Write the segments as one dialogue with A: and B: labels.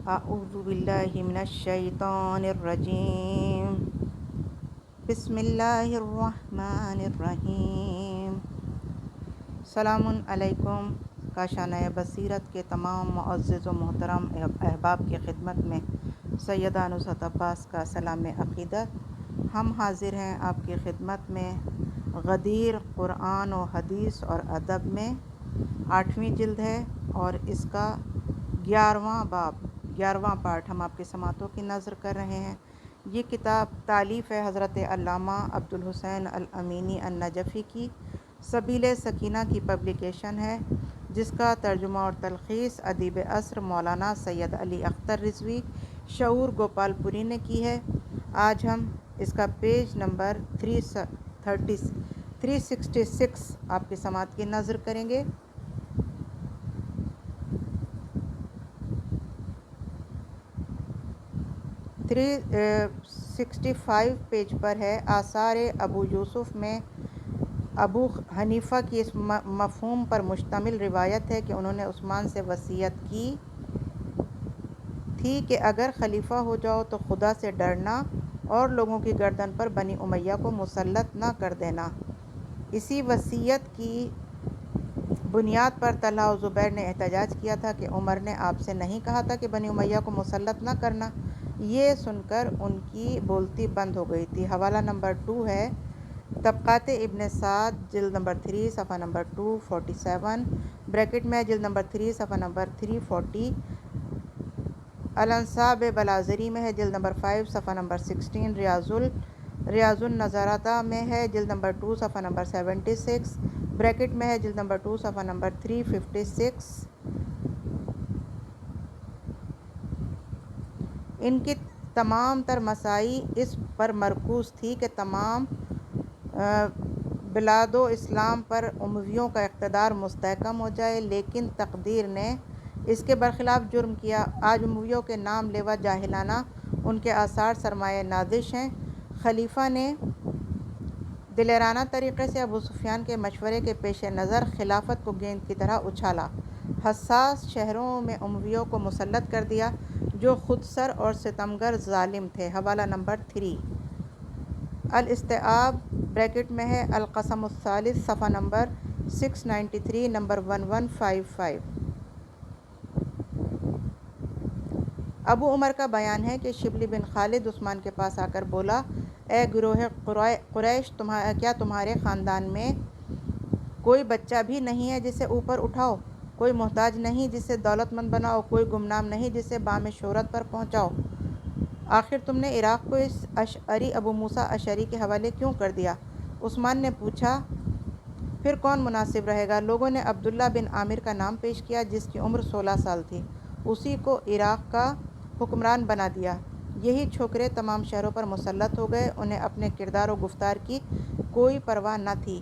A: اعوذ باللہ من الشیطان الرجیم بسم اللہ الرحمن الرحیم۔ سلام علیکم۔ کاشانہ بصیرت کے تمام معزز و محترم احباب کی خدمت میں سیدہ نصرت عباس کا سلام عقیدت۔ ہم حاضر ہیں آپ کی خدمت میں غدیر قرآن و حدیث اور ادب میں 8ویں جلد ہے اور اس کا 11واں پارٹ ہم آپ کے سماعتوں کی نظر کر رہے ہیں۔ یہ کتاب تالیف ہے حضرت علامہ عبدالحسین الامینی النجفی کی، سبیل سکینہ کی پبلیکیشن ہے، جس کا ترجمہ اور تلخیص ادیب عصر مولانا سید علی اختر رضوی شعور گوپال پوری نے کی ہے۔ آج ہم اس کا پیج نمبر 366 آپ کی سماعت کی نظر کریں گے۔ 365 پیج پر ہے۔ آثار ابو یوسف میں ابو حنیفہ کی اس مفہوم پر مشتمل روایت ہے کہ انہوں نے عثمان سے وصیت کی تھی کہ اگر خلیفہ ہو جاؤ تو خدا سے ڈرنا اور لوگوں کی گردن پر بنی امیہ کو مسلط نہ کر دینا۔ اسی وصیت کی بنیاد پر طلحہ و زبیر نے احتجاج کیا تھا کہ عمر نے آپ سے نہیں کہا تھا کہ بنی امیہ کو مسلط نہ کرنا۔ یہ سن کر ان کی بولتی بند ہو گئی تھی۔ حوالہ نمبر 2 ہے طبقات ابن سعد جلد نمبر 3 صفحہ نمبر 247 بریکٹ میں جلد نمبر 3 صفحہ نمبر 340۔ الانصاب بلازری میں ہے جلد نمبر 5 صفحہ نمبر 16۔ ریاض النظارہ میں ہے جلد نمبر 2 صفحہ نمبر 76 بریکٹ میں ہے جلد نمبر 2 صفحہ نمبر 356۔ ان کی تمام تر مساعی اس پر مرکوز تھی کہ تمام بلاد و اسلام پر امویوں کا اقتدار مستحکم ہو جائے، لیکن تقدیر نے اس کے برخلاف جرم کیا۔ آج امویوں کے نام لیوا جاہلانہ ان کے آثار سرمایہ نازش ہیں۔ خلیفہ نے دلیرانہ طریقے سے ابو سفیان کے مشورے کے پیش نظر خلافت کو گیند کی طرح اچھالا، حساس شہروں میں امویوں کو مسلط کر دیا جو خود سر اور ستمگر ظالم تھے۔ حوالہ نمبر 3 الاستیعاب بریکٹ میں ہے القسم الثالث صفحہ نمبر 693 نمبر 1155۔ ابو عمر کا بیان ہے کہ شبلی بن خالد عثمان کے پاس آ کر بولا، اے گروہ قریش، کیا تمہارے خاندان میں کوئی بچہ بھی نہیں ہے جسے اوپر اٹھاؤ، کوئی محتاج نہیں جسے دولت مند بناؤ، کوئی گمنام نہیں جسے بام شہرت پر پہنچاؤ؟ آخر تم نے عراق کو اس اشعری ابو موسیٰ اشعری کے حوالے کیوں کر دیا؟ عثمان نے پوچھا، پھر کون مناسب رہے گا؟ لوگوں نے عبداللہ بن عامر کا نام پیش کیا جس کی عمر 16 سال تھی۔ اسی کو عراق کا حکمران بنا دیا۔ یہی چھوکرے تمام شہروں پر مسلط ہو گئے۔ انہیں اپنے کردار و گفتار کی کوئی پرواہ نہ تھی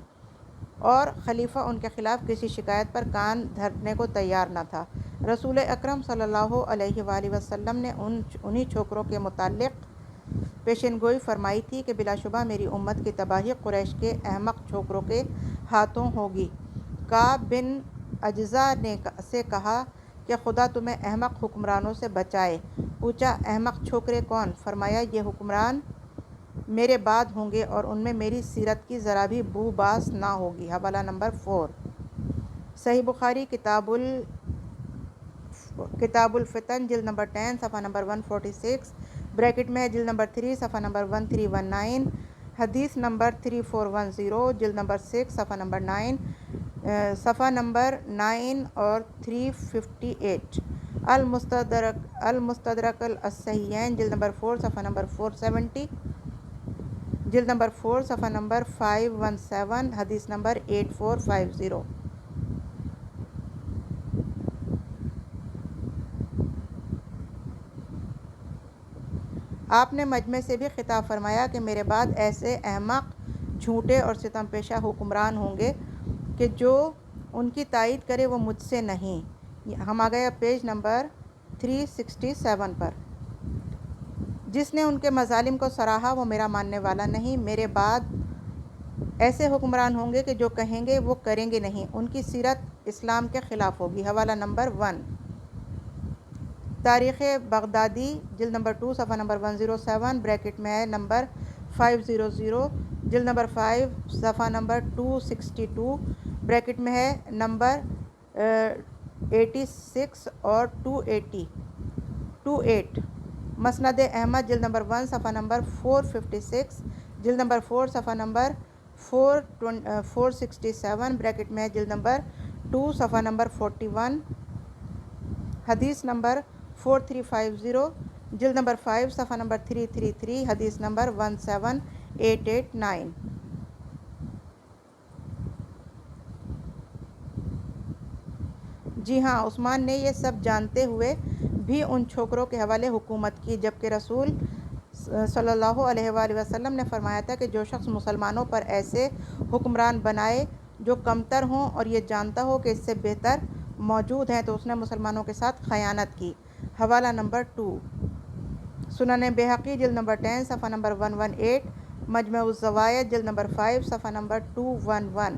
A: اور خلیفہ ان کے خلاف کسی شکایت پر کان دھرنے کو تیار نہ تھا۔ رسول اکرم صلی اللہ علیہ وآلہ وسلم نے انہی چھوکروں کے متعلق پیشن گوئی فرمائی تھی کہ بلا شبہ میری امت کی تباہی قریش کے احمق چھوکروں کے ہاتھوں ہوگی۔ کعب بن عجزہ نے سے کہا کہ خدا تمہیں احمق حکمرانوں سے بچائے۔ پوچھا، احمق چھوکرے کون؟ فرمایا، یہ حکمران میرے بعد ہوں گے اور ان میں میری سیرت کی ذرا بھی بو باس نہ ہوگی۔ حوالہ نمبر 4 صحیح بخاری کتاب الفتن جلد نمبر 10 صفحہ نمبر 146 بریکٹ میں جلد نمبر 3 صفحہ نمبر 1319۔ حدیث نمبر 3410 جلد نمبر 6 صفحہ نمبر 9 صفحہ نمبر 9 اور 358۔ المستدرک الصحیحین جلد نمبر 4 صفحہ نمبر 470 جلد نمبر 4 صفحہ نمبر 517 حدیث نمبر 8450۔ آپ نے مجمع سے بھی خطاب فرمایا کہ میرے بعد ایسے احمق، جھوٹے اور ستم پیشہ حکمران ہوں گے کہ جو ان کی تائید کرے وہ مجھ سے نہیں۔ ہم آ گئے پیج نمبر 367 پر۔ جس نے ان کے مظالم کو سراہا وہ میرا ماننے والا نہیں۔ میرے بعد ایسے حکمران ہوں گے کہ جو کہیں گے وہ کریں گے نہیں، ان کی سیرت اسلام کے خلاف ہوگی۔ حوالہ نمبر 1 تاریخ بغدادی جلد نمبر 2 صفحہ نمبر 107 بریکٹ میں ہے نمبر 500، جلد نمبر 5 صفحہ نمبر 262 بریکٹ میں ہے نمبر 86 اور 288۔ مسند احمد جلد نمبر 1 صفحہ نمبر 456، جلد نمبر 4 صفحہ نمبر 467 بریکٹ میں ہے جلد نمبر 2 صفحہ نمبر 41۔ حدیث نمبر 4350 جلد نمبر 5 صفحہ نمبر 333، حدیث نمبر 17889۔ جی ہاں، عثمان نے یہ سب جانتے ہوئے بھی ان چھوکروں کے حوالے حکومت کی، جبکہ رسول صلی اللہ علیہ وآلہ وسلم نے فرمایا تھا کہ جو شخص مسلمانوں پر ایسے حکمران بنائے جو کمتر ہوں اور یہ جانتا ہو کہ اس سے بہتر موجود ہیں، تو اس نے مسلمانوں کے ساتھ خیانت کی۔ حوالہ نمبر 2 سنن بہقی جلد نمبر 10 صفحہ نمبر 118، مجمع الزوائد جلد نمبر 5 صفحہ نمبر 211۔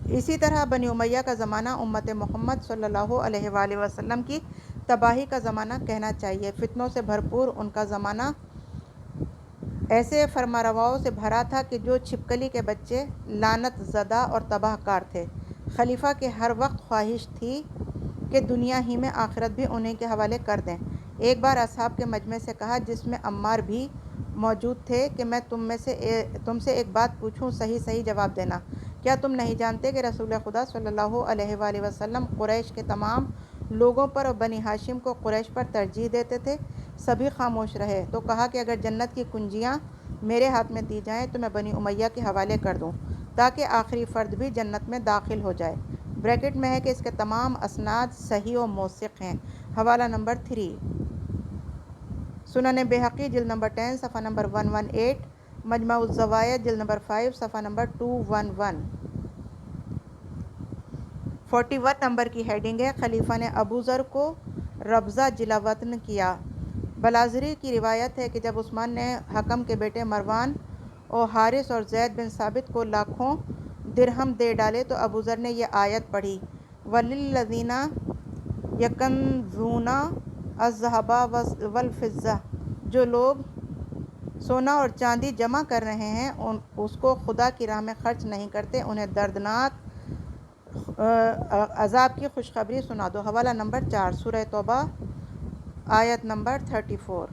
A: اسی طرح بنی امیہ کا زمانہ امت محمد صلی اللہ علیہ وآلہ وسلم کی تباہی کا زمانہ کہنا چاہیے۔ فتنوں سے بھرپور ان کا زمانہ ایسے فرمانرواؤں سے بھرا تھا کہ جو چھپکلی کے بچے لعنت زدہ اور تباہ کار تھے۔ خلیفہ کے ہر وقت خواہش تھی کہ دنیا ہی میں آخرت بھی انہیں کے حوالے کر دیں۔ ایک بار اصحاب کے مجمع سے کہا، جس میں عمار بھی موجود تھے، کہ میں تم سے ایک بات پوچھوں، صحیح صحیح جواب دینا۔ کیا تم نہیں جانتے کہ رسول خدا صلی اللہ علیہ وآلہ وسلم قریش کے تمام لوگوں پر اور بنی ہاشم کو قریش پر ترجیح دیتے تھے؟ سبھی خاموش رہے۔ تو کہا کہ اگر جنت کی کنجیاں میرے ہاتھ میں دی جائیں تو میں بنی امیہ کے حوالے کر دوں تاکہ آخری فرد بھی جنت میں داخل ہو جائے۔ بریکٹ میں ہے کہ اس کے تمام اسناد صحیح و موثق ہیں۔ حوالہ نمبر 3 سنن بہقی جلد نمبر 10 صفحہ نمبر 118، مجمع الزوائد جلد نمبر 5 صفحہ نمبر 211۔ 41 نمبر کی ہیڈنگ ہے، خلیفہ نے ابو ذر کو ربضہ جلا وطن کیا۔ بلازری کی روایت ہے کہ جب عثمان نے حکم کے بیٹے مروان اور حارث اور زید بن ثابت کو لاکھوں درہم دے ڈالے تو ابو ذر نے یہ آیت پڑھی، وَلِلَّذِينَ يَكْنِزُونَ الذَّهَبَ وَالْفِضَّةَ۔ جو لوگ سونا اور چاندی جمع کر رہے ہیں اس کو خدا کی راہ میں خرچ نہیں کرتے، انہیں دردناک عذاب کی خوشخبری سنا دو۔ حوالہ نمبر 4 سورہ توبہ آیت نمبر 34۔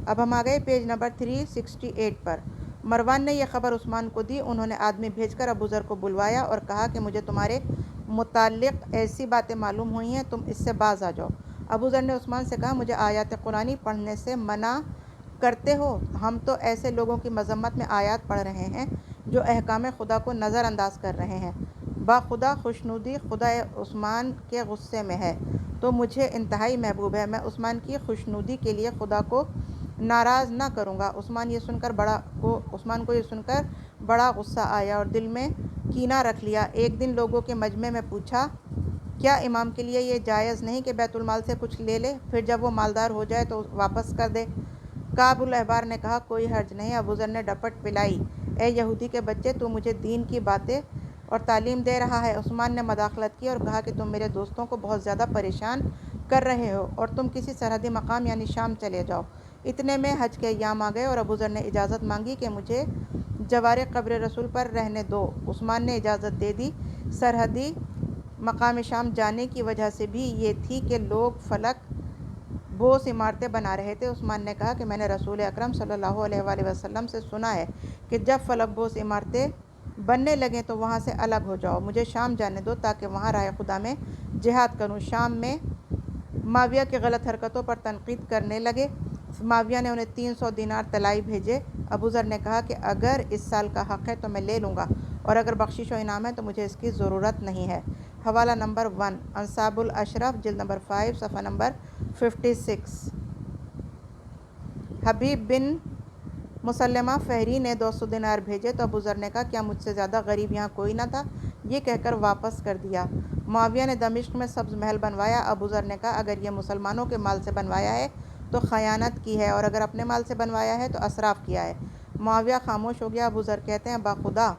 A: اب ہم آ گئے پیج نمبر 368 پر۔ مروان نے یہ خبر عثمان کو دی، انہوں نے آدمی بھیج کر ابو ذر کو بلوایا اور کہا کہ مجھے تمہارے متعلق ایسی باتیں معلوم ہوئی ہیں، تم اس سے باز آ جاؤ۔ ابو ذر نے عثمان سے کہا، مجھے آیات قرآنی پڑھنے سے منع کرتے ہو؟ ہم تو ایسے لوگوں کی مذمت میں آیات پڑھ رہے ہیں جو احکام خدا کو نظر انداز کر رہے ہیں۔ باخدا خوشنودی خدا عثمان کے غصے میں ہے تو مجھے انتہائی محبوب ہے، میں عثمان کی خوشنودی کے لیے خدا کو ناراض نہ کروں گا۔ عثمان کو یہ سن کر بڑا غصہ آیا اور دل میں کینہ رکھ لیا۔ ایک دن لوگوں کے مجمع میں پوچھا، کیا امام کے لیے یہ جائز نہیں کہ بیت المال سے کچھ لے لے، پھر جب وہ مالدار ہو جائے تو واپس کر دے؟ کعب الاحبار نے کہا، کوئی حرج نہیں۔ ابو ذر نے ڈپٹ پلائی، اے یہودی کے بچے، تو مجھے دین کی باتیں اور تعلیم دے رہا ہے؟ عثمان نے مداخلت کی اور کہا کہ تم میرے دوستوں کو بہت زیادہ پریشان کر رہے ہو اور تم کسی سرحدی مقام یعنی شام چلے جاؤ۔ اتنے میں حج کے ایام آ گئے اور ابو ذر نے اجازت مانگی کہ مجھے جوار قبر رسول پر رہنے دو۔ عثمان نے اجازت دے دی۔ سرحدی مقام شام جانے کی وجہ سے بھی یہ تھی کہ لوگ فلک بوس عمارتیں بنا رہے تھے۔ عثمان نے کہا کہ میں نے رسول اکرم صلی اللہ علیہ وآلہ وسلم سے سنا ہے کہ جب فلک بوس عمارتیں بننے لگیں تو وہاں سے الگ ہو جاؤ، مجھے شام جانے دو تاکہ وہاں راہ خدا میں جہاد کروں۔ شام میں معاویہ کی غلط حرکتوں پر تنقید کرنے لگے۔ معاویہ نے انہیں 300 دینار طلائی بھیجے۔ ابو ذر نے کہا کہ اگر اس سال کا حق ہے تو میں لے لوں گا اور اگر بخشش و انعام ہے تو مجھے اس کی ضرورت نہیں ہے۔ حوالہ نمبر 1 انصاب الاشراف جلد نمبر 5 صفحہ نمبر 56۔ حبیب بن مسلمہ فہری نے 200 دینار بھیجے تو ابو ذر نے کہا، کیا مجھ سے زیادہ غریب یہاں کوئی نہ تھا؟ یہ کہہ کر واپس کر دیا۔ معاویہ نے دمشق میں سبز محل بنوایا۔ ابو ذر نے کہا، اگر یہ مسلمانوں کے مال سے بنوایا ہے تو خیانت کی ہے اور اگر اپنے مال سے بنوایا ہے تو اسراف کیا ہے۔ معاویہ خاموش ہو گیا۔ ابو ذر کہتے ہیں، باخدا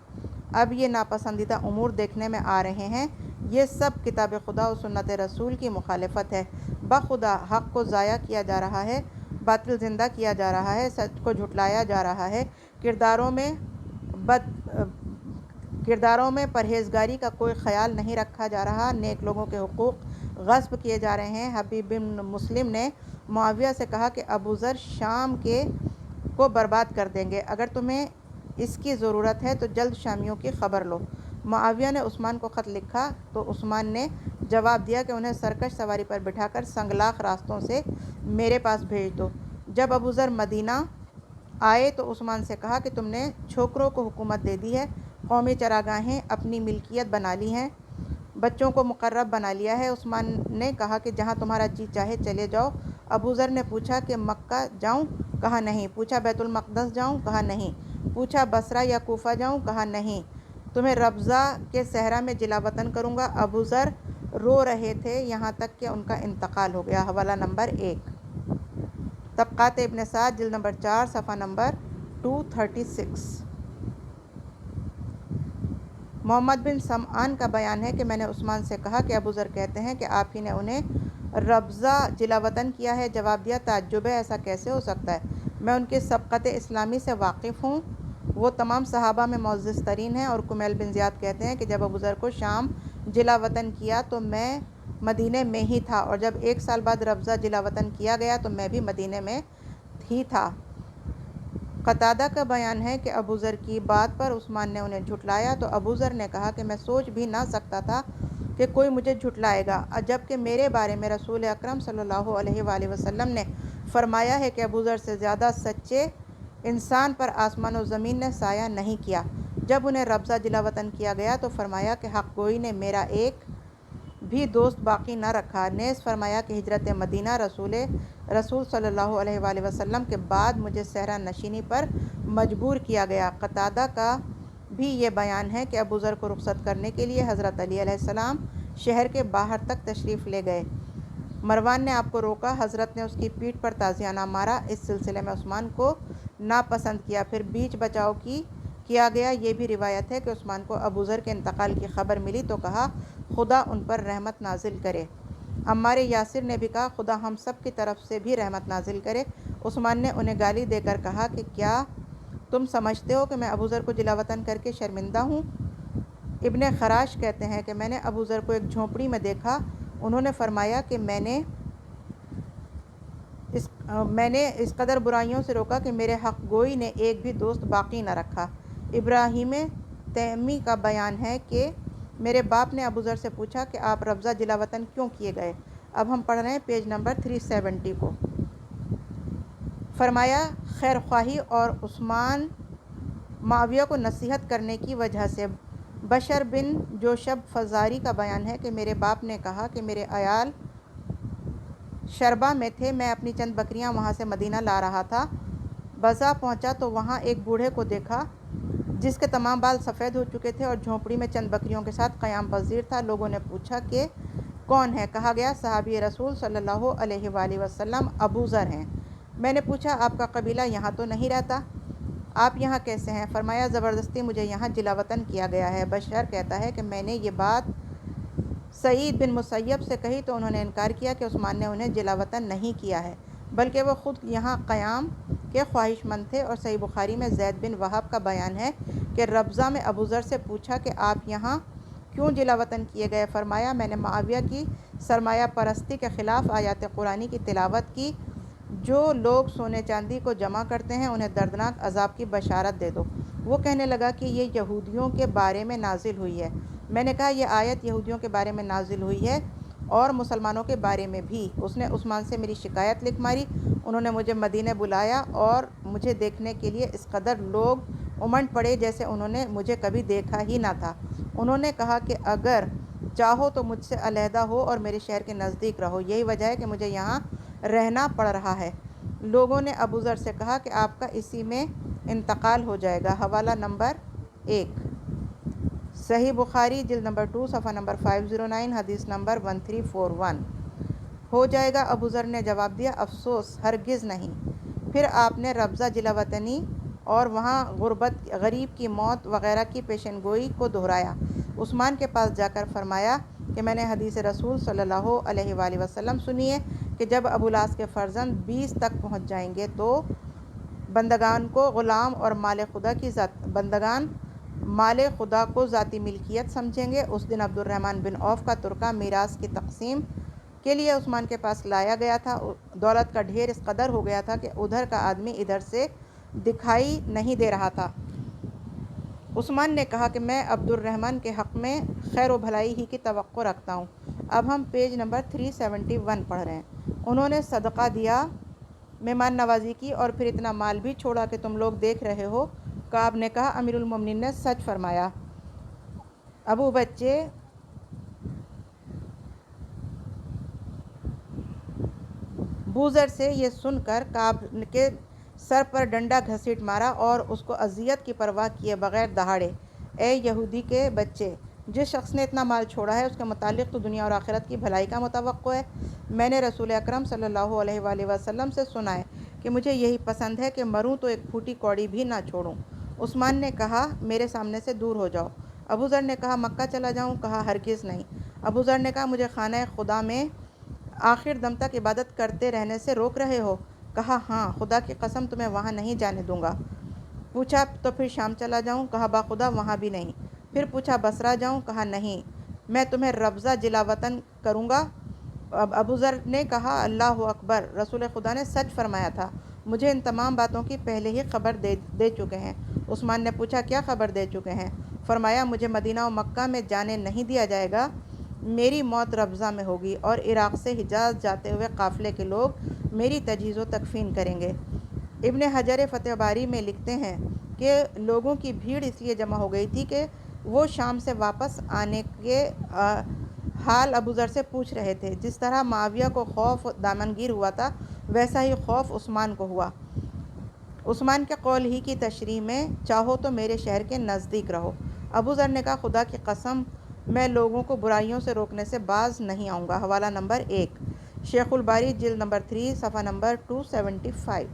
A: اب یہ ناپسندیدہ امور دیکھنے میں آ رہے ہیں یہ سب کتاب خدا و سنت رسول کی مخالفت ہے۔ بخدا حق کو ضائع کیا جا رہا ہے، باطل زندہ کیا جا رہا ہے، سچ کو جھٹلایا جا رہا ہے، کرداروں میں پرہیزگاری کا کوئی خیال نہیں رکھا جا رہا، نیک لوگوں کے حقوق غصب کیے جا رہے ہیں۔ حبیب بن مسلم نے معاویہ سے کہا کہ ابو ذر شام کو برباد کر دیں گے، اگر تمہیں اس کی ضرورت ہے تو جلد شامیوں کی خبر لو۔ معاویہ نے عثمان کو خط لکھا تو عثمان نے جواب دیا کہ انہیں سرکش سواری پر بٹھا کر سنگلاخ راستوں سے میرے پاس بھیج دو۔ جب ابو ذر مدینہ آئے تو عثمان سے کہا کہ تم نے چھوکروں کو حکومت دے دی ہے، قومی چراگاہیں اپنی ملکیت بنا لی ہیں، بچوں کو مقرب بنا لیا ہے۔ عثمان نے کہا کہ جہاں تمہارا جی چاہے چلے جاؤ۔ ابو ذر نے پوچھا کہ مکہ جاؤں؟ کہا نہیں۔ پوچھا بیت المقدس جاؤں؟ کہا نہیں۔ پوچھا بصرہ یا کوفہ جاؤں؟ کہا نہیں۔ تمہیں ربضہ کے صحرا میں جلا وطن کروں گا۔ ابو ذر رو رہے تھے یہاں تک کہ ان کا انتقال ہو گیا۔ حوالہ نمبر 1، طبقات ابن سعد، جلد نمبر 4، صفحہ نمبر 236۔ محمد بن سمعان کا بیان ہے کہ میں نے عثمان سے کہا کہ ابو ذر کہتے ہیں کہ آپ ہی نے انہیں ربضہ جلا وطن کیا ہے۔ جواب دیا تعجب ہے، ایسا کیسے ہو سکتا ہے؟ میں ان کی سبقت اسلامی سے واقف ہوں، وہ تمام صحابہ میں معزز ترین ہیں۔ اور کمیل بن زیاد کہتے ہیں کہ جب ابو ذر کو شام جلا وطن کیا تو میں مدینے میں ہی تھا، اور جب 1 سال بعد ربضہ جلا وطن کیا گیا تو میں بھی مدینے میں ہی تھا۔ قتادہ کا بیان ہے کہ ابو ذر کی بات پر عثمان نے انہیں جھٹلایا تو ابو ذر نے کہا کہ میں سوچ بھی نہ سکتا تھا کہ کوئی مجھے جھٹلائے گا، جبکہ میرے بارے میں رسول اکرم صلی اللہ علیہ وآلہ وسلم نے فرمایا ہے کہ ابو ذر سے زیادہ سچے انسان پر آسمان و زمین نے سایہ نہیں کیا۔ جب انہیں ربضہ جلا وطن کیا گیا تو فرمایا کہ حق گوئی نے میرا ایک بھی دوست باقی نہ رکھا۔ نیز فرمایا کہ ہجرت مدینہ رسول صلی اللہ علیہ وآلہ وسلم کے بعد مجھے صحرا نشینی پر مجبور کیا گیا۔ قتادہ کا بھی یہ بیان ہے کہ ابو ذر کو رخصت کرنے کے لیے حضرت علی علیہ السلام شہر کے باہر تک تشریف لے گئے۔ مروان نے آپ کو روکا، حضرت نے اس کی پیٹھ پر تازیانہ مارا۔ اس سلسلے میں عثمان کو ناپسند کیا، پھر بیچ بچاؤ کیا گیا۔ یہ بھی روایت ہے کہ عثمان کو ابو ذر کے انتقال کی خبر ملی تو کہا خدا ان پر رحمت نازل کرے۔ عمار یاسر نے بھی کہا خدا ہم سب کی طرف سے بھی رحمت نازل کرے۔ عثمان نے انہیں گالی دے کر کہا کہ کیا تم سمجھتے ہو کہ میں ابو ذر کو جلا وطن کر کے شرمندہ ہوں؟ ابن خراش کہتے ہیں کہ میں نے ابو ذر کو ایک جھونپڑی میں دیکھا، انہوں نے فرمایا کہ میں نے اس قدر برائیوں سے روکا کہ میرے حق گوئی نے ایک بھی دوست باقی نہ رکھا۔ ابراہیم تیمی کا بیان ہے کہ میرے باپ نے ابو ذر سے پوچھا کہ آپ ربضہ جلا وطن کیوں کیے گئے؟ اب ہم پڑھ رہے ہیں پیج نمبر 370 کو۔ فرمایا خیر خواہی اور عثمان معاویہ کو نصیحت کرنے کی وجہ سے۔ بشر بن جوشب فزاری کا بیان ہے کہ میرے باپ نے کہا کہ میرے عیال شربہ میں تھے، میں اپنی چند بکریاں وہاں سے مدینہ لا رہا تھا، بزا پہنچا تو وہاں ایک بوڑھے کو دیکھا جس کے تمام بال سفید ہو چکے تھے اور جھونپڑی میں چند بکریوں کے ساتھ قیام پذیر تھا۔ لوگوں نے پوچھا کہ کون ہے؟ کہا گیا صحابی رسول صلی اللہ علیہ وآلہ وسلم ابو ذر ہیں۔ میں نے پوچھا آپ کا قبیلہ یہاں تو نہیں رہتا، آپ یہاں کیسے ہیں؟ فرمایا زبردستی مجھے یہاں جلا وطن کیا گیا ہے۔ بشر کہتا ہے کہ میں نے یہ بات سعید بن مسیب سے کہی تو انہوں نے انکار کیا کہ عثمان نے انہیں جلا وطن نہیں کیا ہے، بلکہ وہ خود یہاں قیام کے خواہش مند تھے۔ اور صحیح بخاری میں زید بن وہب کا بیان ہے کہ ربضہ میں ابو ذر سے پوچھا کہ آپ یہاں کیوں جلا وطن کیے گئے؟ فرمایا میں نے معاویہ کی سرمایہ پرستی کے خلاف آیات قرآنی کی تلاوت کی، جو لوگ سونے چاندی کو جمع کرتے ہیں انہیں دردناک عذاب کی بشارت دے دو۔ وہ کہنے لگا کہ یہ یہودیوں کے بارے میں نازل ہوئی ہے۔ میں نے کہا یہ آیت یہودیوں کے بارے میں نازل ہوئی ہے اور مسلمانوں کے بارے میں بھی۔ اس نے عثمان سے میری شکایت لکھ ماری، انہوں نے مجھے مدینے بلایا اور مجھے دیکھنے کے لیے اس قدر لوگ امنڈ پڑے جیسے انہوں نے مجھے کبھی دیکھا ہی نہ تھا۔ انہوں نے کہا کہ اگر چاہو تو مجھ سے علیحدہ ہو اور میرے شہر کے نزدیک رہو، یہی وجہ ہے کہ مجھے یہاں رہنا پڑ رہا ہے۔ لوگوں نے ابو ذر سے کہا کہ آپ کا اسی میں انتقال ہو جائے گا۔ حوالہ نمبر 1، صحیح بخاری جلد نمبر 2 صفحہ نمبر 509، حدیث نمبر 1341۔ ہو جائے گا؟ ابو ذر نے جواب دیا افسوس، ہرگز نہیں۔ پھر آپ نے ربضہ جلا وطنی اور وہاں غریب کی موت وغیرہ کی پیشن گوئی کو دہرایا۔ عثمان کے پاس جا کر فرمایا کہ میں نے حدیث رسول صلی اللہ علیہ وآلہ وسلم سنی ہے کہ جب ابو الاس کے فرزند 20 تک پہنچ جائیں گے تو بندگان کو غلام اور بندگان مال خدا کو ذاتی ملکیت سمجھیں گے۔ اس دن عبد الرحمن بن عوف کا ترکہ میراث کی تقسیم کے لیے عثمان کے پاس لایا گیا تھا۔ دولت کا ڈھیر اس قدر ہو گیا تھا کہ ادھر کا آدمی ادھر سے دکھائی نہیں دے رہا تھا۔ عثمان نے کہا کہ میں عبد الرحمن کے حق میں خیر و بھلائی ہی کی توقع رکھتا ہوں۔ اب ہم پیج نمبر 371 پڑھ رہے ہیں۔ انہوں نے صدقہ دیا، مہمان نوازی کی اور پھر اتنا مال بھی چھوڑا کہ تم لوگ دیکھ رہے ہو۔ کعب نے کہا امیر المومنین نے سچ فرمایا۔ ابو بچے بوذر سے یہ سن کر کعب کے سر پر ڈنڈا گھسیٹ مارا اور اس کو اذیت کی پرواہ کیے بغیر دہاڑے، اے یہودی کے بچے، جس شخص نے اتنا مال چھوڑا ہے اس کے متعلق تو دنیا اور آخرت کی بھلائی کا متوقع ہے۔ میں نے رسول اکرم صلی اللہ علیہ وآلہ وسلم سے سنا ہے کہ مجھے یہی پسند ہے کہ مروں تو ایک پھوٹی کوڑی بھی نہ چھوڑوں۔ عثمان نے کہا میرے سامنے سے دور ہو جاؤ۔ ابو ذر نے کہا مکہ چلا جاؤں؟ کہا ہرگز نہیں۔ ابو ذر نے کہا مجھے خانہ خدا میں آخر دم تک عبادت کرتے رہنے سے روک رہے ہو؟ کہا ہاں، خدا کی قسم تمہیں وہاں نہیں جانے دوں گا۔ پوچھا تو پھر شام چلا جاؤں؟ کہا باخدا وہاں بھی نہیں۔ پھر پوچھا بصرہ جاؤں؟ کہا نہیں، میں تمہیں ربضہ جلا وطن کروں گا۔ ابو ذر نے کہا اللہ اکبر، رسول خدا نے سچ فرمایا تھا، مجھے ان تمام باتوں کی پہلے ہی خبر دے چکے ہیں۔ عثمان نے پوچھا کیا خبر دے چکے ہیں؟ فرمایا مجھے مدینہ و مکہ میں جانے نہیں دیا جائے گا، میری موت ربضہ میں ہوگی اور عراق سے حجاز جاتے ہوئے قافلے کے لوگ میری تجہیز و تکفین کریں گے۔ ابن حجر فتح باری میں لکھتے ہیں کہ لوگوں کی بھیڑ اس لیے جمع ہو گئی تھی کہ وہ شام سے واپس آنے کے حال ابو ذر سے پوچھ رہے تھے۔ جس طرح معاویہ کو خوف دامنگیر ہوا تھا ویسا ہی خوف عثمان کو ہوا۔ عثمان کے قول ہی کی تشریح میں چاہو تو میرے شہر کے نزدیک رہو۔ ابو ذر نے کہا خدا کی قسم میں لوگوں کو برائیوں سے روکنے سے باز نہیں آؤں گا۔ حوالہ نمبر 1 شیخ الباری جلد نمبر 3 صفحہ نمبر 275۔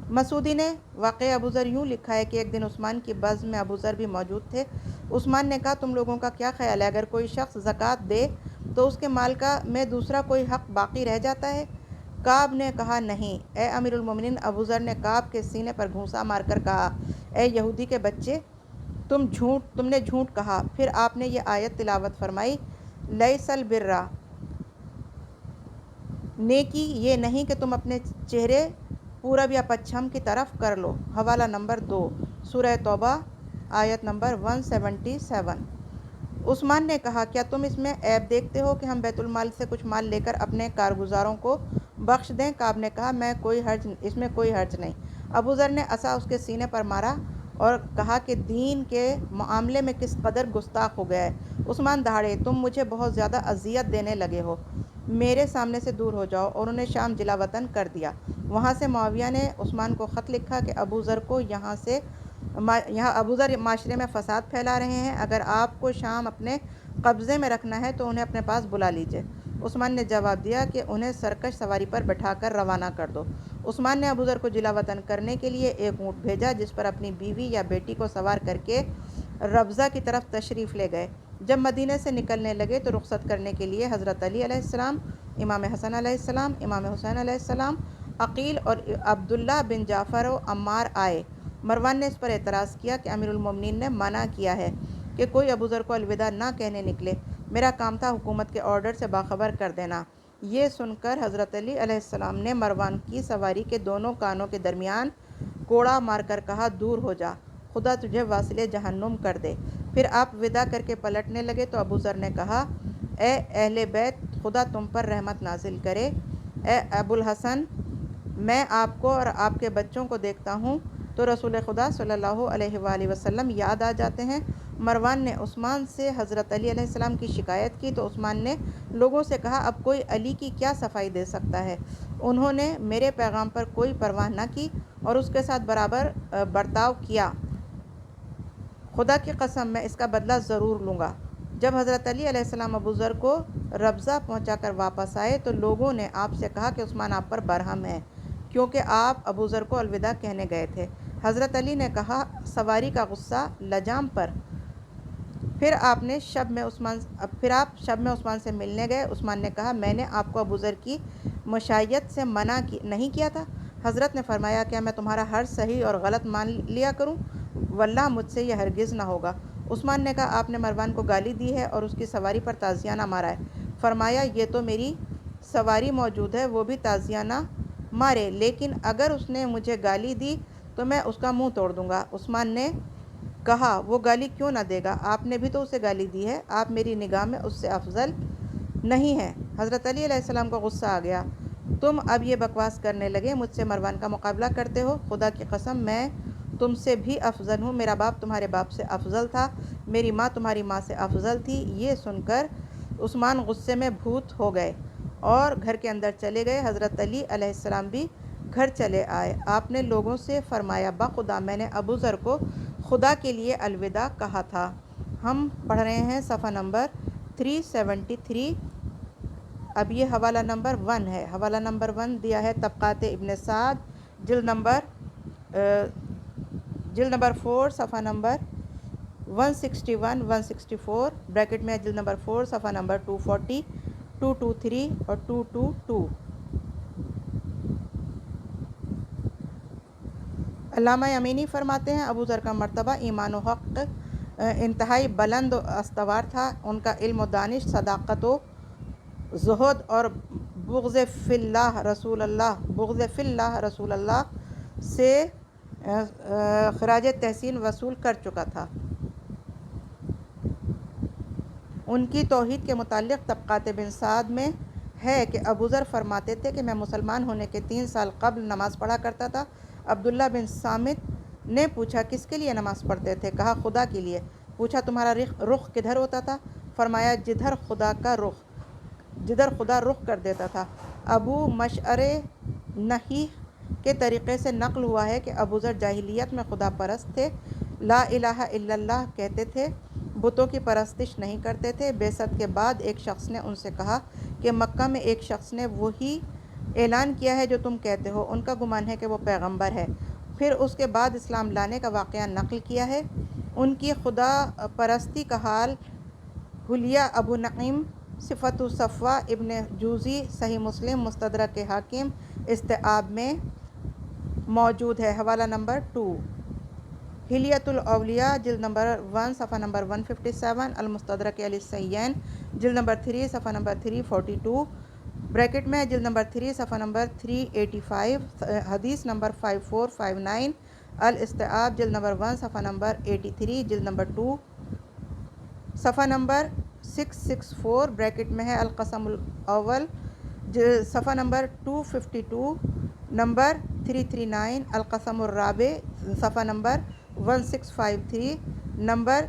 A: مسعودی نے واقعہ ابو ذر یوں لکھا ہے کہ ایک دن عثمان کی بزم میں ابو ذر بھی موجود تھے۔ عثمان نے کہا تم لوگوں کا کیا خیال ہے، اگر کوئی شخص زکوٰۃ دے تو اس کے مال کا میں دوسرا کوئی حق باقی رہ جاتا ہے؟ کعب نے کہا نہیں۔ اے امیر المومنین، ابو ذر نے کعب کے سینے پر گھونسا مار کر کہا اے یہودی کے بچے، تم نے جھوٹ کہا۔ پھر آپ نے یہ آیت تلاوت فرمائی لیس البر، نیکی یہ نہیں کہ تم اپنے چہرے پورب یا پچھم کی طرف کر لو۔ حوالہ نمبر 2 سورہ توبہ آیت نمبر 177۔ عثمان نے کہا کیا تم اس میں عیب دیکھتے ہو کہ ہم بیت المال سے کچھ مال لے کر اپنے کارگزاروں کو بخش دیں؟ کعب نے کہا اس میں کوئی حرج نہیں۔ ابو ذر نے عصا اس کے سینے پر مارا اور کہا کہ دین کے معاملے میں کس قدر گستاخ ہو گیا ہے۔ عثمان دہاڑے تم مجھے بہت زیادہ اذیت دینے لگے ہو، میرے سامنے سے دور ہو جاؤ، اور انہیں شام جلا وطن کر دیا۔ وہاں سے معاویہ نے عثمان کو خط لکھا کہ ابو ذر معاشرے میں فساد پھیلا رہے ہیں، اگر آپ کو شام اپنے قبضے میں رکھنا ہے تو انہیں اپنے پاس بلا لیجیے۔ عثمان نے جواب دیا کہ انہیں سرکش سواری پر بٹھا کر روانہ کر دو۔ عثمان نے ابو ذر کو جلا وطن کرنے کے لیے ایک اونٹ بھیجا جس پر اپنی بیوی یا بیٹی کو سوار کر کے ربضہ کی طرف تشریف لے گئے۔ جب مدینہ سے نکلنے لگے تو رخصت کرنے کے لیے حضرت علی علیہ السلام، امام حسن علیہ السلام، امام حسین علیہ السلام، عقیل اور عبداللہ بن جعفر و عمار آئے۔ مروان نے اس پر اعتراض کیا کہ امیر المومنین نے منع کیا ہے کہ کوئی ابو ذر کو الوداع نہ کہنے نکلے، میرا کام تھا حکومت کے آرڈر سے باخبر کر دینا۔ یہ سن کر حضرت علی علیہ السلام نے مروان کی سواری کے دونوں کانوں کے درمیان کوڑا مار کر کہا دور ہو جا، خدا تجھے واصل جہنم کر دے۔ پھر آپ وداع کر کے پلٹنے لگے تو ابو ذر نے کہا اے اہل بیت، خدا تم پر رحمت نازل کرے۔ اے ابو الحسن، میں آپ کو اور آپ کے بچوں کو دیکھتا ہوں تو رسول خدا صلی اللہ علیہ وآلہ وسلم یاد آ جاتے ہیں۔ مروان نے عثمان سے حضرت علی علیہ السلام کی شکایت کی تو عثمان نے لوگوں سے کہا اب کوئی علی کی کیا صفائی دے سکتا ہے؟ انہوں نے میرے پیغام پر کوئی پرواہ نہ کی اور اس کے ساتھ برابر برتاؤ کیا، خدا کی قسم میں اس کا بدلہ ضرور لوں گا۔ جب حضرت علی علیہ السلام ابو ذر کو ربضہ پہنچا کر واپس آئے تو لوگوں نے آپ سے کہا کہ عثمان آپ پر برہم ہے کیونکہ آپ ابو ذر کو الوداع کہنے گئے تھے۔ حضرت علی نے کہا سواری کا غصہ لجام پر پھر آپ شب میں عثمان سے ملنے گئے۔ عثمان نے کہا میں نے آپ کو ابو ذر کی مشائیت سے منع نہیں کیا تھا؟ حضرت نے فرمایا کیا میں تمہارا ہر صحیح اور غلط مان لیا کروں؟ واللہ مجھ سے یہ ہرگز نہ ہوگا۔ عثمان نے کہا آپ نے مروان کو گالی دی ہے اور اس کی سواری پر تازیانہ مارا ہے۔ فرمایا یہ تو میری سواری موجود ہے، وہ بھی تازیانہ مارے، لیکن اگر اس نے مجھے گالی دی تو میں اس کا منہ توڑ دوں گا۔ عثمان نے کہا وہ گالی کیوں نہ دے گا، آپ نے بھی تو اسے گالی دی ہے، آپ میری نگاہ میں اس سے افضل نہیں ہیں۔ حضرت علی علیہ السلام کو غصہ آ گیا، تم اب یہ بکواس کرنے لگے، مجھ سے مروان کا مقابلہ کرتے ہو؟ خدا کی قسم میں تم سے بھی افضل ہوں، میرا باپ تمہارے باپ سے افضل تھا، میری ماں تمہاری ماں سے افضل تھی۔ یہ سن کر عثمان غصے میں بھوت ہو گئے اور گھر کے اندر چلے گئے۔ حضرت علی علیہ السلام بھی گھر چلے آئے۔ آپ نے لوگوں سے فرمایا بخدا میں نے ابو ذر کو خدا کے لیے الوداع کہا تھا۔ ہم پڑھ رہے ہیں صفحہ نمبر 373۔ اب یہ حوالہ نمبر 1 ہے۔ حوالہ نمبر 1 دیا ہے طبقات ابن سعد، جلد نمبر 4 صفحہ نمبر 161 164 بریکٹ میں جلد نمبر 4 صفحہ نمبر 240 223 اور 222۔ علامہ امینی فرماتے ہیں ابو ذر کا مرتبہ ایمان و حق انتہائی بلند و استوار تھا۔ ان کا علم و دانش، صداقت و زہد اور بغض فی اللہ رسول اللہ سے خراج تحسین وصول کر چکا تھا۔ ان کی توحید کے متعلق طبقات بن سعد میں ہے کہ ابو ذر فرماتے تھے کہ میں مسلمان ہونے کے 3 سال قبل نماز پڑھا کرتا تھا۔ عبداللہ بن سامت نے پوچھا کس کے لیے نماز پڑھتے تھے؟ کہا خدا کے لیے۔ پوچھا تمہارا رخ کدھر ہوتا تھا؟ فرمایا جدھر خدا رخ کر دیتا تھا۔ ابو مشعر نحیح کے طریقے سے نقل ہوا ہے کہ ابو ذر جاہلیت میں خدا پرست تھے، لا الہ الا اللہ کہتے تھے، بتوں کی پرستش نہیں کرتے تھے۔ بعثت کے بعد ایک شخص نے ان سے کہا کہ مکہ میں ایک شخص نے وہی اعلان کیا ہے جو تم کہتے ہو، ان کا گمان ہے کہ وہ پیغمبر ہے۔ پھر اس کے بعد اسلام لانے کا واقعہ نقل کیا ہے۔ ان کی خدا پرستی کا حال حلیہ ابو نعیم صفت صفوہ ابن جوزی صحیح مسلم مستدرک حاکم استیعاب میں موجود ہے۔ حوالہ نمبر 2 حلیۃ الاولیاء جلد نمبر 1 صفحہ نمبر 157، المستدرک علی السیین جلد نمبر 3 صفحہ نمبر 342 بریکٹ میں جلد نمبر 3 صفحہ نمبر 385، حدیث نمبر 5459، الاستیعاب جلد نمبر 1 صفحہ نمبر 83، جلد نمبر 2 صفحہ نمبر 664 بریکٹ میں ہے القسم الاول صفحہ نمبر 252، نمبر 339، القسم الرابع صفحہ نمبر 1653، نمبر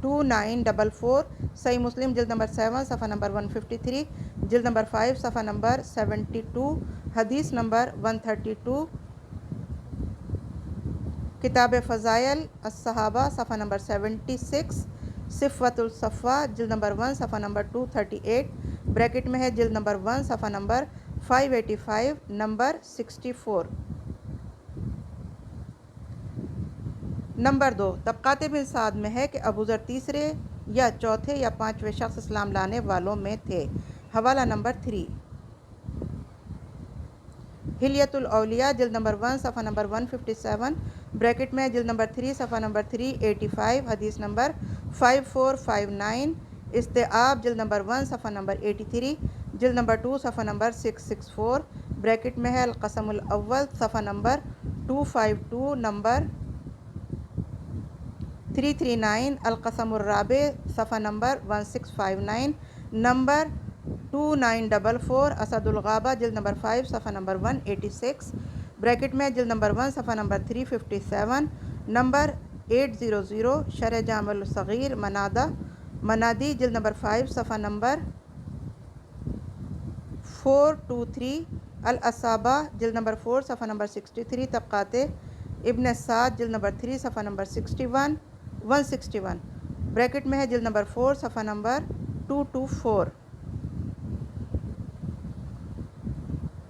A: 2944، صحیح مسلم جلد نمبر 7 صفحہ نمبر 153، جلد نمبر 5 صفحہ نمبر 72، حدیث نمبر 132، کتاب فضائل الصحابہ صفحہ نمبر 76، صفوۃ الصفوہ جلد نمبر 1 صفحہ نمبر 238 بریکٹ میں ہے جلد نمبر 1 صفحہ نمبر 585، نمبر 64۔ نمبر 2 طبقات بن سعد میں ہے کہ ابو ذر تیسرے یا چوتھے یا پانچویں شخص اسلام لانے والوں میں تھے۔ حوالہ نمبر 3 حلیۃ الاولیاء جلد نمبر 1 صفحہ نمبر 157 بریکٹ میں جلد نمبر 3 صفحہ نمبر 385، حدیث نمبر 5459، استیعاب جلد نمبر 1 صفحہ نمبر 83، جلد نمبر 2 صفحہ نمبر 664 بریکٹ میں ہے القسم الاول صفحہ نمبر 252، نمبر 339، القسم الرابع صفحہ نمبر 1659، نمبر 2944، اسد الغابہ جلد نمبر 5 صفحہ نمبر 186 بریکٹ میں جلد نمبر 1 صفحہ نمبر 357، نمبر 800، شرح جامع الصغیر منادی جلد نمبر 5 صفحہ نمبر 423، الاصابہ جلد نمبر 4 صفحہ نمبر 63، طبقات ابن سعد جلد نمبر 3 صفحہ نمبر 161 بریکٹ میں ہے جلد نمبر 4 صفحہ نمبر 224۔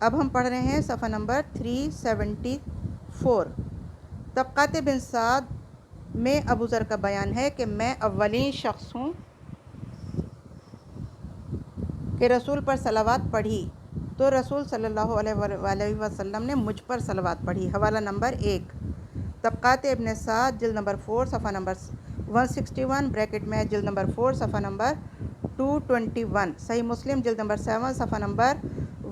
A: اب ہم پڑھ رہے ہیں صفحہ نمبر 374۔ طبقات بن سعد میں ابو ذر کا بیان ہے کہ میں اولین شخص ہوں کہ رسول پر صلوات پڑھی تو رسول صلی اللہ علیہ وسلم نے مجھ پر صلوات پڑھی۔ حوالہ نمبر 1، طبقات ابن سعد جلد نمبر 4 صفحہ نمبر 161 بریکٹ میں جلد نمبر 4 صفحہ نمبر 221، صحیح مسلم جلد نمبر 7 صفحہ نمبر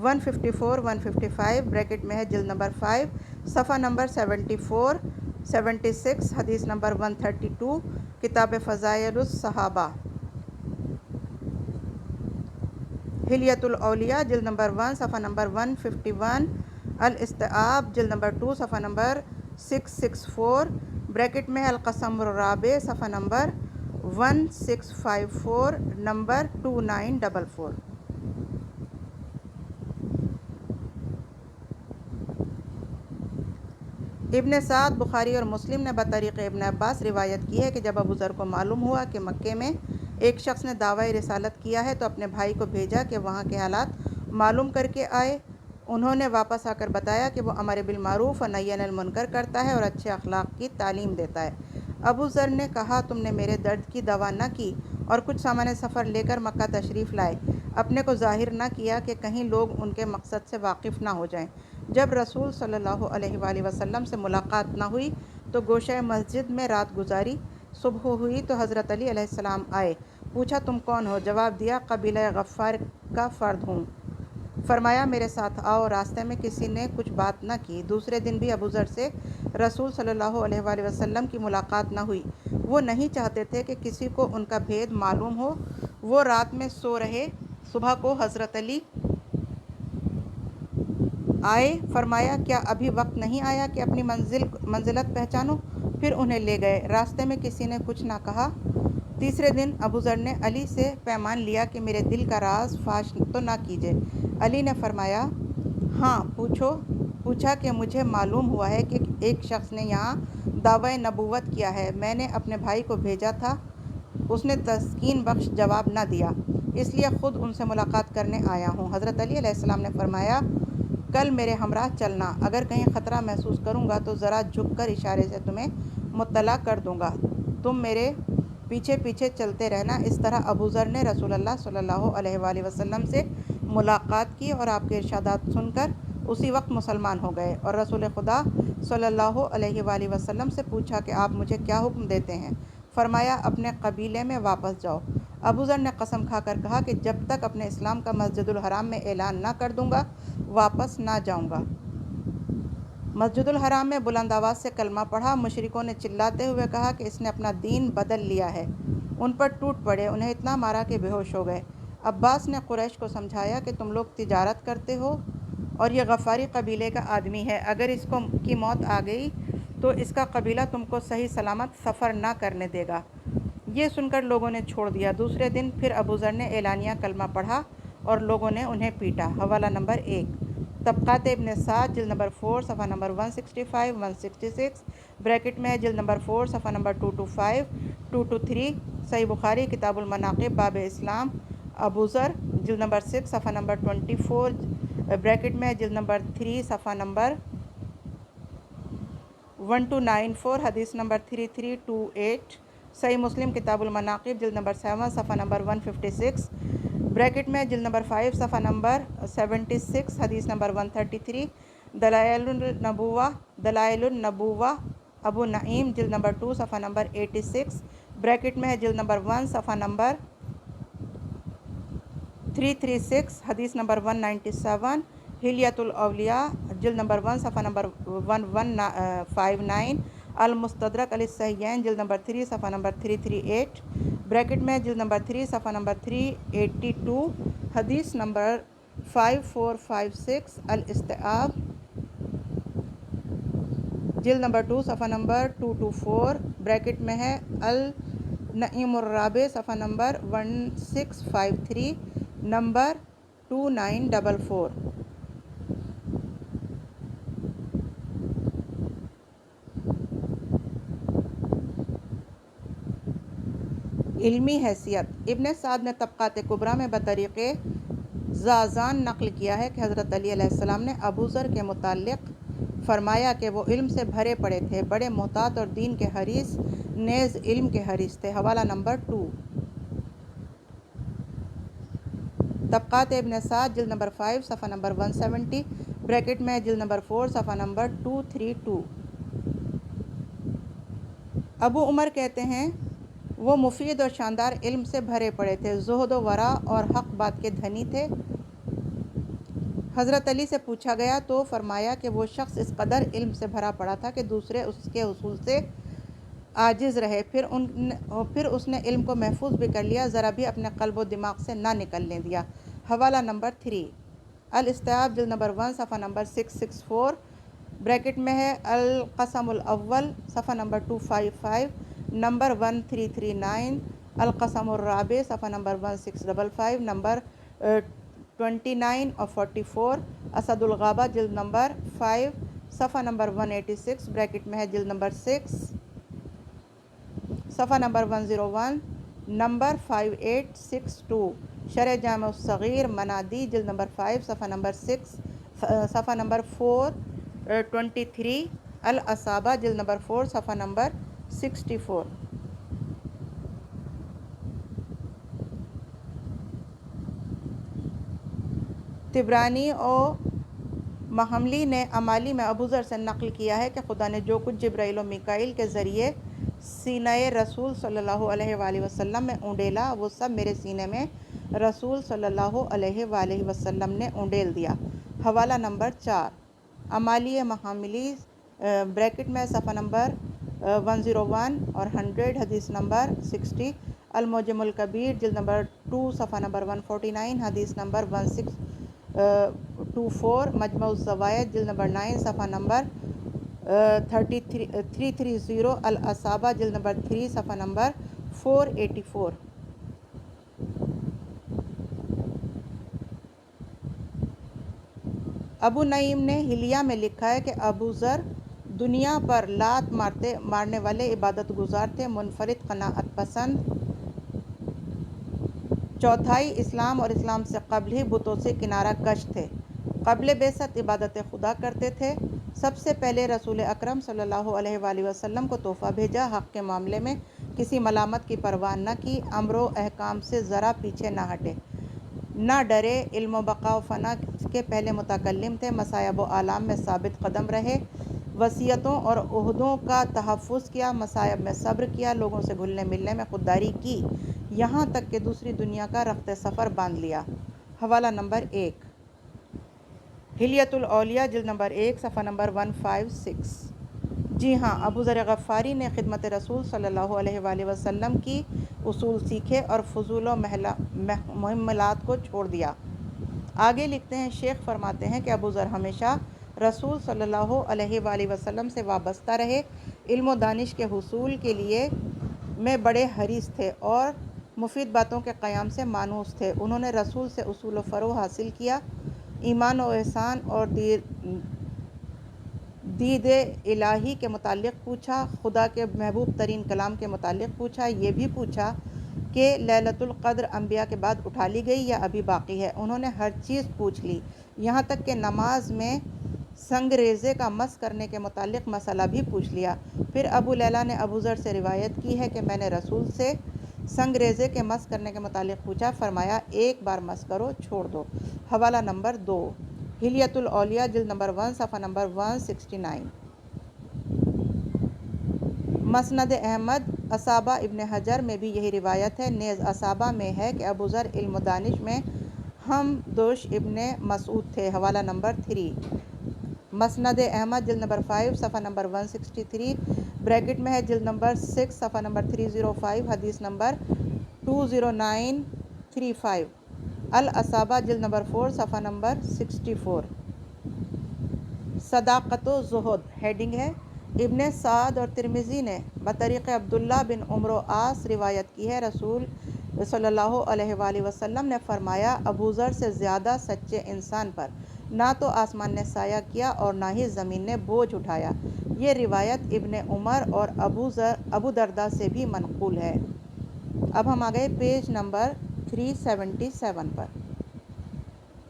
A: 154 155 بریکٹ میں ہے جلد نمبر 5 صفحہ نمبر 74 76، حدیث نمبر 132، کتاب فضائل الصحابہ، حلیۃ الاولیاء جلد نمبر 1 صفحہ نمبر 151، الاستیعاب جلد نمبر 2 صفحہ نمبر 664 بریکٹ میں ہے القسم الرابع صفحہ نمبر 1654 نمبر 2944۔ ابن سعد بخاری اور مسلم نے بطریق ابن عباس روایت کی ہے کہ جب ابو ذر کو معلوم ہوا کہ مکے میں ایک شخص نے دعویٰ رسالت کیا ہے تو اپنے بھائی کو بھیجا کہ وہاں کے حالات معلوم کر کے آئے۔ انہوں نے واپس آ کر بتایا کہ وہ امر بالمعروف اور نہی عن المنکر کرتا ہے اور اچھے اخلاق کی تعلیم دیتا ہے۔ ابو ذر نے کہا، تم نے میرے درد کی دوا نہ کی اور کچھ سامان سفر لے کر مکہ تشریف لائے، اپنے کو ظاہر نہ کیا کہ کہیں لوگ ان کے مقصد سے واقف نہ ہو جائیں۔ جب رسول صلی اللہ علیہ وآلہ وسلم سے ملاقات نہ ہوئی تو گوشہ مسجد میں رات گزاری۔ صبح ہوئی تو حضرت علی علیہ السلام آئے، پوچھا تم کون ہو؟ جواب دیا قبیلہ غفار کا فرد ہوں۔ فرمایا میرے ساتھ آؤ۔ راستے میں کسی نے کچھ بات نہ کی۔ دوسرے دن بھی ابو ذر سے رسول صلی اللہ علیہ وآلہ وسلم کی ملاقات نہ ہوئی۔ وہ نہیں چاہتے تھے کہ کسی کو ان کا بھید معلوم ہو۔ وہ رات میں سو رہے۔ صبح کو حضرت علی آئے، فرمایا کیا ابھی وقت نہیں آیا کہ اپنی منزلت پہچانو؟ پھر انہیں لے گئے۔ راستے میں کسی نے کچھ نہ کہا۔ تیسرے دن ابو ذر نے علی سے پیمان لیا کہ میرے دل کا راز فاش تو نہ کیجیے۔ علی نے فرمایا ہاں پوچھا کہ مجھے معلوم ہوا ہے کہ ایک شخص نے یہاں دعویٰ نبوت کیا ہے، میں نے اپنے بھائی کو بھیجا تھا، اس نے تسکین بخش جواب نہ دیا، اس لیے خود ان سے ملاقات کرنے آیا ہوں۔ حضرت علی علیہ السلام نے فرمایا کل میرے ہمراہ چلنا، اگر کہیں خطرہ محسوس کروں گا تو ذرا جھک کر اشارے سے تمہیں مطلع کر دوں گا، تم میرے پیچھے پیچھے چلتے رہنا۔ اس طرح ابو ذر نے رسول اللہ صلی اللہ علیہ وآلہ وسلم سے ملاقات کی اور آپ کے ارشادات سن کر اسی وقت مسلمان ہو گئے، اور رسول خدا صلی اللہ علیہ وآلہ وسلم سے پوچھا کہ آپ مجھے کیا حکم دیتے ہیں؟ فرمایا اپنے قبیلے میں واپس جاؤ۔ ابو ذر نے قسم کھا کر کہا کہ جب تک اپنے اسلام کا مسجد الحرام میں اعلان نہ کر دوں گا واپس نہ جاؤں گا۔ مسجد الحرام میں بلند آواز سے کلمہ پڑھا۔ مشرکوں نے چلاتے ہوئے کہا کہ اس نے اپنا دین بدل لیا ہے۔ ان پر ٹوٹ پڑے، انہیں اتنا مارا کہ بے ہوش ہو گئے۔ عباس نے قریش کو سمجھایا کہ تم لوگ تجارت کرتے ہو اور یہ غفاری قبیلے کا آدمی ہے، اگر اس کی موت آ گئی تو اس کا قبیلہ تم کو صحیح سلامت سفر نہ کرنے دے گا۔ یہ سن کر لوگوں نے چھوڑ دیا۔ دوسرے دن پھر ابو ذر نے اعلانیہ کلمہ پڑھا اور لوگوں نے انہیں پیٹا۔ حوالہ نمبر 1، طبقات ابن سعد جلد نمبر 4 صفحہ نمبر 165 166 بریکٹ میں جلد نمبر 4 صفحہ نمبر 225 223، صحیح بخاری کتاب المناقب باب اسلام ابو ذر جلد نمبر 6 صفحہ نمبر 24 بریکٹ میں جلد نمبر 3 صفحہ نمبر 1294، حدیث نمبر 3328، صحیح مسلم کتاب المناقب جلد نمبر 7 صفحہ نمبر 156 بریکٹ میں جلد نمبر 5 صفحہ نمبر 76، حدیث نمبر 133، دلائل النبوہ ابو نعیم جلد نمبر 2 صفحہ نمبر 86 بریکٹ میں ہے جلد نمبر 1 صفحہ نمبر 336، حدیث نمبر 197، حلیۃ الاولیاء جلد نمبر 1 صفحہ نمبر 1159، المستدرک علی الصحیحین جلد نمبر 3 صفحہ نمبر 338 بریکٹ میں جلد نمبر 3 صفحہ نمبر 382، حدیث نمبر 5456، الاستیعاب جلد نمبر 2 صفحہ نمبر 224 بریکٹ میں ہے النعیم الرابع صفحہ نمبر 1653 نمبر 2944۔ علمی حیثیت۔ ابن سعد نے طبقات کبریٰ میں بطریق زازان نقل کیا ہے کہ حضرت علی علیہ السلام نے ابو ذر کے متعلق فرمایا کہ وہ علم سے بھرے پڑے تھے، بڑے محتاط اور دین کے حریص، نیز علم کے حریص تھے۔ حوالہ نمبر 2، طبقات ابن سعد، جلد نمبر 5 صفحہ نمبر 170، بریکٹ میں جلد نمبر 4 صفحہ نمبر 232۔ ابو عمر کہتے ہیں وہ مفید اور شاندار علم سے بھرے پڑے تھے، زہد و ورع اور حق بات کے دھنی تھے۔ حضرت علی سے پوچھا گیا تو فرمایا کہ وہ شخص اس قدر علم سے بھرا پڑا تھا کہ دوسرے اس کے حصول سے عاجز رہے، پھر اس نے علم کو محفوظ بھی کر لیا، ذرا بھی اپنے قلب و دماغ سے نہ نکلنے دیا۔ حوالہ نمبر 3، الاستیعاب، جلد نمبر 1 صفحہ نمبر 664، بریکٹ میں ہے القسم الاول صفحہ نمبر 255، نمبر 1339، القسم الرابع صفحہ نمبر 1655، نمبر 29 اور 44، اسد الغابہ، جلد نمبر 5 صفحہ نمبر 186، بریکٹ میں ہے جلد نمبر 6 صفحہ نمبر 101، نمبر 5862، شرح جامع الصغیر منادی، جلد نمبر 5 صفحہ نمبر 6 صفحہ نمبر 423، الاصابہ، جلد نمبر 4 صفحہ نمبر 64۔ طبرانی اور محملی نے عمالی میں ابو ذر سے نقل کیا ہے کہ خدا نے جو کچھ جبرائیل و میکائیل کے ذریعے سینہ رسول صلی اللہ علیہ وآلہ وسلم میں اونڈیلا، وہ سب میرے سینے میں رسول صلی اللہ علیہ وآلہ وسلم نے اونڈیل دیا۔ حوالہ نمبر 4، عمالی محملی، بریکٹ میں صفحہ نمبر 101 اور 100، حدیث نمبر 60، المعجم الکبیر، جلد نمبر 2 صفحہ نمبر 149، حدیث نمبر 1624، مجمع الزوائد، جلد نمبر 9 صفحہ نمبر 330، الاصابہ، جلد نمبر 3 صفحہ نمبر 484۔ ابو نعیم نے حلیہ میں لکھا ہے کہ ابو ذر دنیا پر لات مارنے والے عبادت گزار تھے، منفرد قناعت پسند، چوتھائی اسلام اور اسلام سے قبل ہی بتوں سے کنارہ کش تھے، قبل بعثت عبادت خدا کرتے تھے، سب سے پہلے رسول اکرم صلی اللہ علیہ وآلہ وسلم کو تحفہ بھیجا، حق کے معاملے میں کسی ملامت کی پرواہ نہ کی، امر و احکام سے ذرا پیچھے نہ ہٹے، نہ ڈرے، علم و بقا و فنا کے پہلے متکلم تھے، مصائب و آلام میں ثابت قدم رہے، وصیتوں اور عہدوں کا تحفظ کیا، مصائب میں صبر کیا، لوگوں سے گھلنے ملنے میں خودداری کی، یہاں تک کہ دوسری دنیا کا رخت سفر باندھ لیا۔ حوالہ نمبر 1، حلیۃ الاولیاء، جلد نمبر 1 صفحہ نمبر 156۔ جی ہاں، ابو ذر غفاری نے خدمت رسول صلی اللہ علیہ وآلہ وسلم کی اصول سیکھے اور فضول و مہملات کو چھوڑ دیا۔ آگے لکھتے ہیں، شیخ فرماتے ہیں کہ ابو ذر ہمیشہ رسول صلی اللہ علیہ وآلہ وسلم سے وابستہ رہے، علم و دانش کے حصول کے لیے میں بڑے حریص تھے اور مفید باتوں کے قیام سے مانوس تھے۔ انہوں نے رسول سے اصول و فروع حاصل کیا، ایمان و احسان اور دید الہی کے متعلق پوچھا، خدا کے محبوب ترین کلام کے متعلق پوچھا، یہ بھی پوچھا کہ لیلۃ القدر انبیاء کے بعد اٹھا لی گئی یا ابھی باقی ہے۔ انہوں نے ہر چیز پوچھ لی، یہاں تک کہ نماز میں سنگریزے کا مس کرنے کے متعلق مسئلہ بھی پوچھ لیا۔ پھر ابو لیلہ نے ابو ذر سے روایت کی ہے کہ میں نے رسول سے سنگریزے کے مس کرنے کے متعلق پوچھا، فرمایا ایک بار مس کرو، چھوڑ دو۔ حوالہ نمبر 2، حلیۃ الاولیاء، جلد نمبر 1 صفحہ نمبر 169۔ مسند احمد، اصابہ ابن حجر میں بھی یہی روایت ہے، نیز اصابہ میں ہے کہ ابو ذر علم و دانش میں ہم دوش ابن مسعود تھے۔ حوالہ نمبر 3، مسند احمد، جلد نمبر 5 صفحہ نمبر 163، بریکٹ میں ہے جلد نمبر 6 صفحہ نمبر 305، حدیث نمبر 20935، الاصابہ، جلد نمبر 4 صفحہ نمبر 64۔ صداقت و زہد، ہیڈنگ ہے، ابن سعد اور ترمذی نے بطریق عبداللہ بن عمرو و عاص روایت کی ہے، رسول صلی اللہ علیہ وآلہ وسلم نے فرمایا، ابو ذر سے زیادہ سچے انسان پر نہ تو آسمان نے سایہ کیا اور نہ ہی زمین نے بوجھ اٹھایا۔ یہ روایت ابن عمر اور ابو درداء سے بھی منقول ہے۔ اب ہم آگئے پیج نمبر 377 پر۔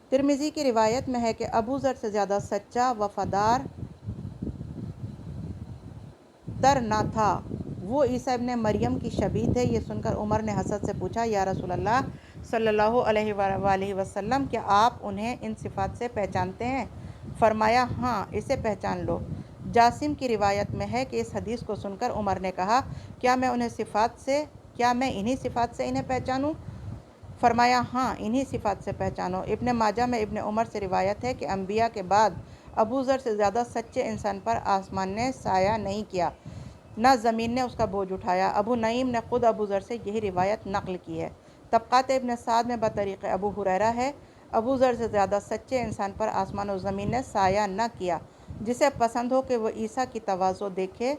A: ترمذی کی روایت میں ہے کہ ابو ذر سے زیادہ سچا، وفادار تر نہ تھا، وہ عیسیٰ ابن مریم کی شبیہ تھے۔ یہ سن کر عمر نے حسد سے پوچھا، یا رسول اللہ صلی اللہ علیہ وآلہ وسلم، کیا آپ انہیں ان صفات سے پہچانتے ہیں؟ فرمایا، ہاں، اسے پہچان لو۔ جاسم کی روایت میں ہے کہ اس حدیث کو سن کر عمر نے کہا، کیا میں انہی صفات سے انہیں پہچانوں؟ فرمایا، ہاں، انہی صفات سے پہچانو۔ ابن ماجہ میں ابن عمر سے روایت ہے کہ انبیاء کے بعد ابو ذر سے زیادہ سچے انسان پر آسمان نے سایہ نہیں کیا، نہ زمین نے اس کا بوجھ اٹھایا۔ ابو نعیم نے خود ابو ذر سے یہی روایت نقل کی ہے۔ طبقات ابن سعد میں بطریق ابو ہریرہ ہے، ابو ذر سے زیادہ سچے انسان پر آسمان و زمین نے سایہ نہ کیا۔ جسے پسند ہو کہ وہ عیسیٰ کی تواضع دیکھے،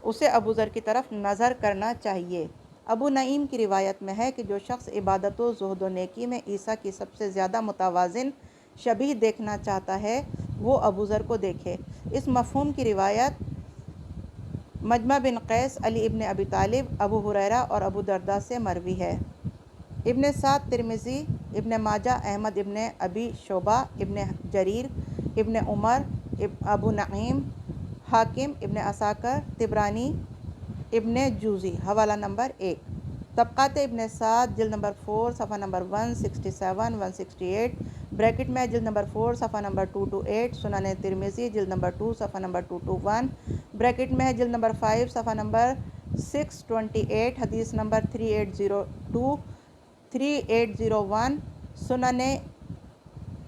A: اسے ابو ذر کی طرف نظر کرنا چاہیے۔ ابو نعیم کی روایت میں ہے کہ جو شخص عبادت و زہد و نیکی میں عیسیٰ کی سب سے زیادہ متوازن شبیہ دیکھنا چاہتا ہے، وہ ابو ذر کو دیکھے۔ اس مفہوم کی روایت مجمع بن قیس، علی ابن ابی طالب، ابو ہریرہ اور ابو درداء سے مروی ہے۔ ابن سعد، ترمذی، ابن ماجہ، احمد ابن ابی شعبہ، ابن جریر، ابن عمر، ابو نعیم، حاکم، ابن عساکر، طبرانی، ابن جوزی۔ حوالہ نمبر 1۔ طبقات ابن سعد، جلد نمبر 4، صفحہ نمبر 167 168، بریکٹ میں جلد نمبر 4، صفحہ نمبر 228، سنن ترمذی، جلد نمبر 2، صفحہ نمبر 221، بریکٹ میں جلد نمبر 5، صفحہ نمبر 628، حدیث نمبر 3802 3801، سنن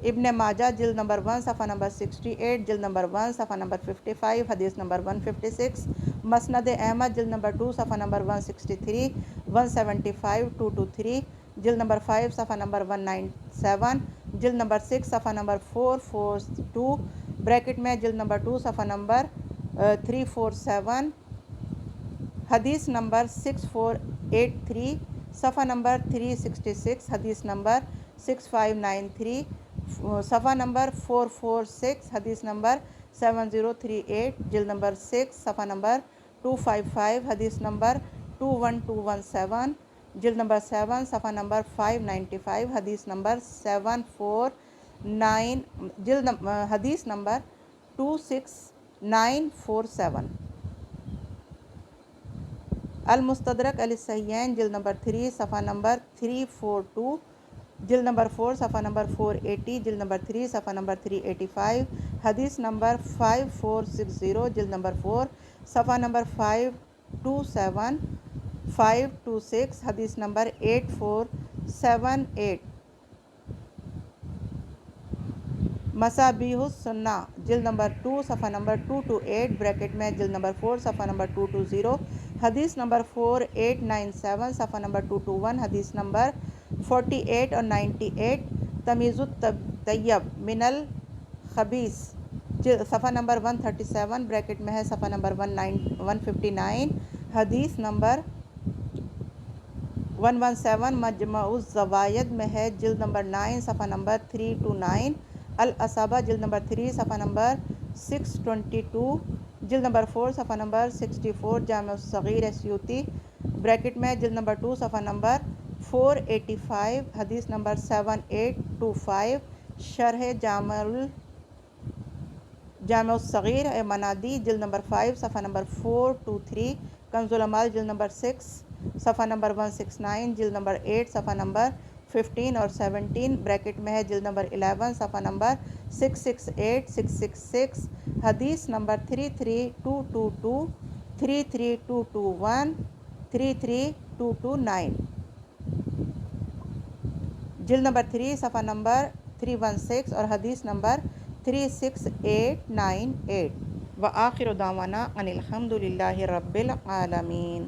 A: ابن ماجہ، جلد نمبر 1، صفحہ نمبر 68، جلد نمبر 1، صفحہ نمبر 55، حدیث نمبر 156، مسند احمد، جلد نمبر 2، صفحہ نمبر 163 175 223، جلد نمبر 5، صفحہ نمبر 197، جلد نمبر 6، صفحہ نمبر 442، بریکٹ میں جلد نمبر 2، صفحہ نمبر 347، حدیث نمبر 6483، صفحہ نمبر 366، حدیث نمبر 6593، صفحہ نمبر 446، حدیث نمبر 7038، جلد نمبر 6، صفحہ نمبر 255، حدیث نمبر 21217، جلد نمبر 7، صفحہ نمبر 595، حدیث نمبر 749، حدیث نمبر 26947۔ المستدرک علی الصحیحین، جلد نمبر 3، صفحہ نمبر 342، جلد نمبر 4، صفحہ نمبر 480، جلد نمبر 3، صفحہ نمبر 385، حدیث نمبر 5460، جلد نمبر 4، صفحہ نمبر 527 526، حدیث نمبر 8478۔ مصابیح السنہ، جلد نمبر 2، صفحہ نمبر 228، بریکٹ میں جلد نمبر 4، صفحہ نمبر 220، حدیث نمبر 4897، صفحہ نمبر 221، حدیث نمبر 48 اور 98۔ تمیز الطیب من الخبیث، صفحہ نمبر 137، بریکٹ میں ہے صفحہ نمبر 159، حدیث نمبر 117۔ مجمع الزوائد میں ہے، جلد نمبر 9، صفحہ نمبر 329۔ الاصابہ، جلد نمبر 3، صفحہ نمبر 622، جلد نمبر 4، صفحہ نمبر 64۔ جامع الصغیر سیوطی، بریکٹ میں جلد نمبر 2، صفحہ نمبر 485، حدیث نمبر 7825۔ شرح جامع الصغیر منادی، جلد نمبر 5، صفحہ نمبر 423۔ کنز العمال، جلد نمبر 6، صفحہ نمبر 169، جلد نمبر 8، صفحہ نمبر 15 اور 17، بریکٹ میں ہے جلد نمبر 11، صفحہ نمبر 668 666، حدیث نمبر 33222 33221 33229، جلد نمبر 3، صفحہ نمبر 316 اور حدیث نمبر 36898۔ وآخر دعوانا ان الحمد للہ رب العالمین۔